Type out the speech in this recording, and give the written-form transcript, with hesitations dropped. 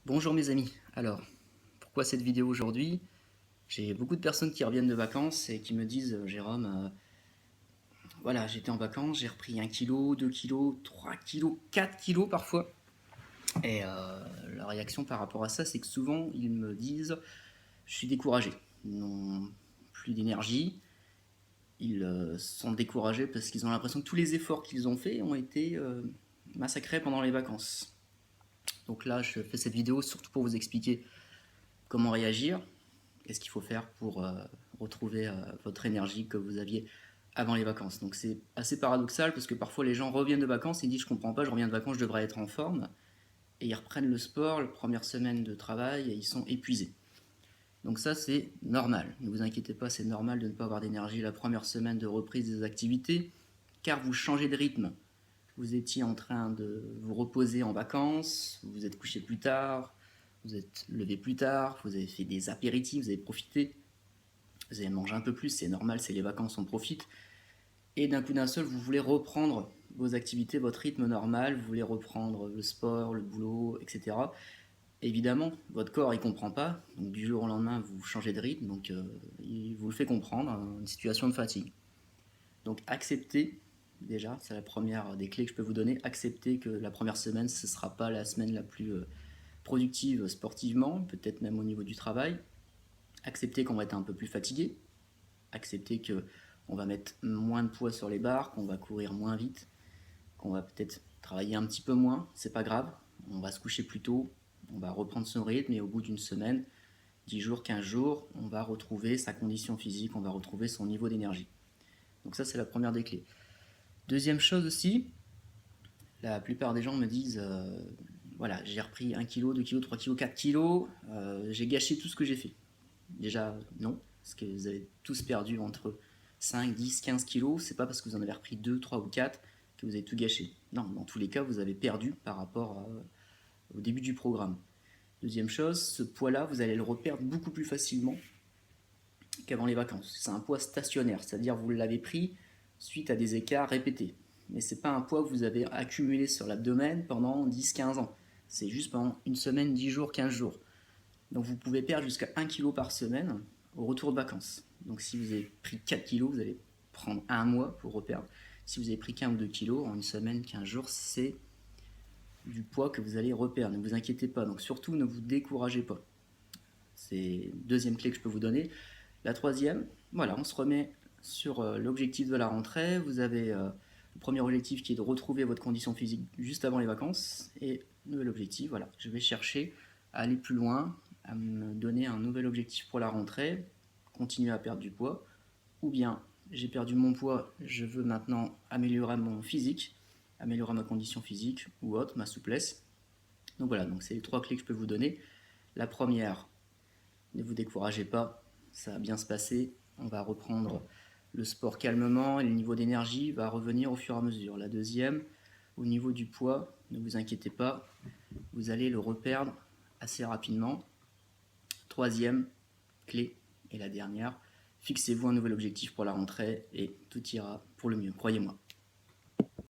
Bonjour mes amis, alors pourquoi cette vidéo aujourd'hui? J'ai beaucoup de personnes qui reviennent de vacances et qui me disent Jérôme, voilà, j'étais en vacances, j'ai repris 1 kg, 2 kilos, 3 kilos, 4 kilos parfois. Et la réaction par rapport à ça, c'est que souvent ils me disent je suis découragé, ils n'ont plus d'énergie, ils sont découragés parce qu'ils ont l'impression que tous les efforts qu'ils ont faits ont été massacrés pendant les vacances. Donc là, je fais cette vidéo surtout pour vous expliquer comment réagir. Qu'est-ce qu'il faut faire pour retrouver votre énergie que vous aviez avant les vacances. Donc c'est assez paradoxal parce que parfois les gens reviennent de vacances et ils disent je comprends pas, je reviens de vacances, je devrais être en forme. Et ils reprennent le sport, la première semaine de travail, et ils sont épuisés. Donc ça c'est normal, ne vous inquiétez pas, c'est normal de ne pas avoir d'énergie la première semaine de reprise des activités, car vous changez de rythme. Vous étiez en train de vous reposer en vacances, vous vous êtes couché plus tard, vous êtes levé plus tard, vous avez fait des apéritifs, vous avez profité, vous avez mangé un peu plus, c'est normal, c'est les vacances, on profite. Et d'un coup d'un seul, vous voulez reprendre vos activités, votre rythme normal, vous voulez reprendre le sport, le boulot, etc. Évidemment, votre corps il comprend pas, donc du jour au lendemain vous changez de rythme, donc il vous le fait comprendre, une situation de fatigue. Donc acceptez, déjà, c'est la première des clés que je peux vous donner, acceptez que la première semaine ce ne sera pas la semaine la plus productive sportivement, peut-être même au niveau du travail. Acceptez qu'on va être un peu plus fatigué, accepter qu'on va mettre moins de poids sur les barres, qu'on va courir moins vite, qu'on va peut-être travailler un petit peu moins, c'est pas grave, on va se coucher plus tôt, on va reprendre son rythme et au bout d'une semaine, 10 jours, 15 jours, on va retrouver sa condition physique, on va retrouver son niveau d'énergie. Donc ça c'est la première des clés. Deuxième chose aussi, la plupart des gens me disent voilà, j'ai repris 1 kg, 2 kg, 3 kg, 4 kg, j'ai gâché tout ce que j'ai fait. Déjà, non, parce que vous avez tous perdu entre 5, 10, 15 kilos. C'est pas parce que vous en avez repris 2, 3 ou 4 que vous avez tout gâché. Non, dans tous les cas, vous avez perdu par rapport au début du programme. Deuxième chose, ce poids-là, vous allez le reperdre beaucoup plus facilement qu'avant les vacances. C'est un poids stationnaire, c'est-à-dire vous l'avez pris suite à des écarts répétés. Mais c'est pas un poids que vous avez accumulé sur l'abdomen pendant 10-15 ans. C'est juste pendant une semaine, 10 jours, 15 jours. Donc vous pouvez perdre jusqu'à 1 kg par semaine au retour de vacances. Donc si vous avez pris 4 kg, vous allez prendre un mois pour reperdre. Si vous avez pris qu'un ou 2 kg en une semaine, 15 jours, c'est du poids que vous allez reperdre. Ne vous inquiétez pas. Donc surtout, ne vous découragez pas. C'est la deuxième clé que je peux vous donner. La troisième, voilà, on se remet sur l'objectif de la rentrée. Vous avez le premier objectif qui est de retrouver votre condition physique juste avant les vacances. Et nouvel objectif, voilà, je vais chercher à aller plus loin, à me donner un nouvel objectif pour la rentrée, continuer à perdre du poids, ou bien j'ai perdu mon poids, je veux maintenant améliorer mon physique, améliorer ma condition physique ou autre, ma souplesse. Donc voilà, donc c'est les trois clés que je peux vous donner. La première, ne vous découragez pas, ça va bien se passer, on va reprendre le sport calmement et le niveau d'énergie va revenir au fur et à mesure. La deuxième, au niveau du poids, ne vous inquiétez pas, vous allez le reperdre assez rapidement. Troisième clé, et la dernière, fixez-vous un nouvel objectif pour la rentrée et tout ira pour le mieux, croyez-moi.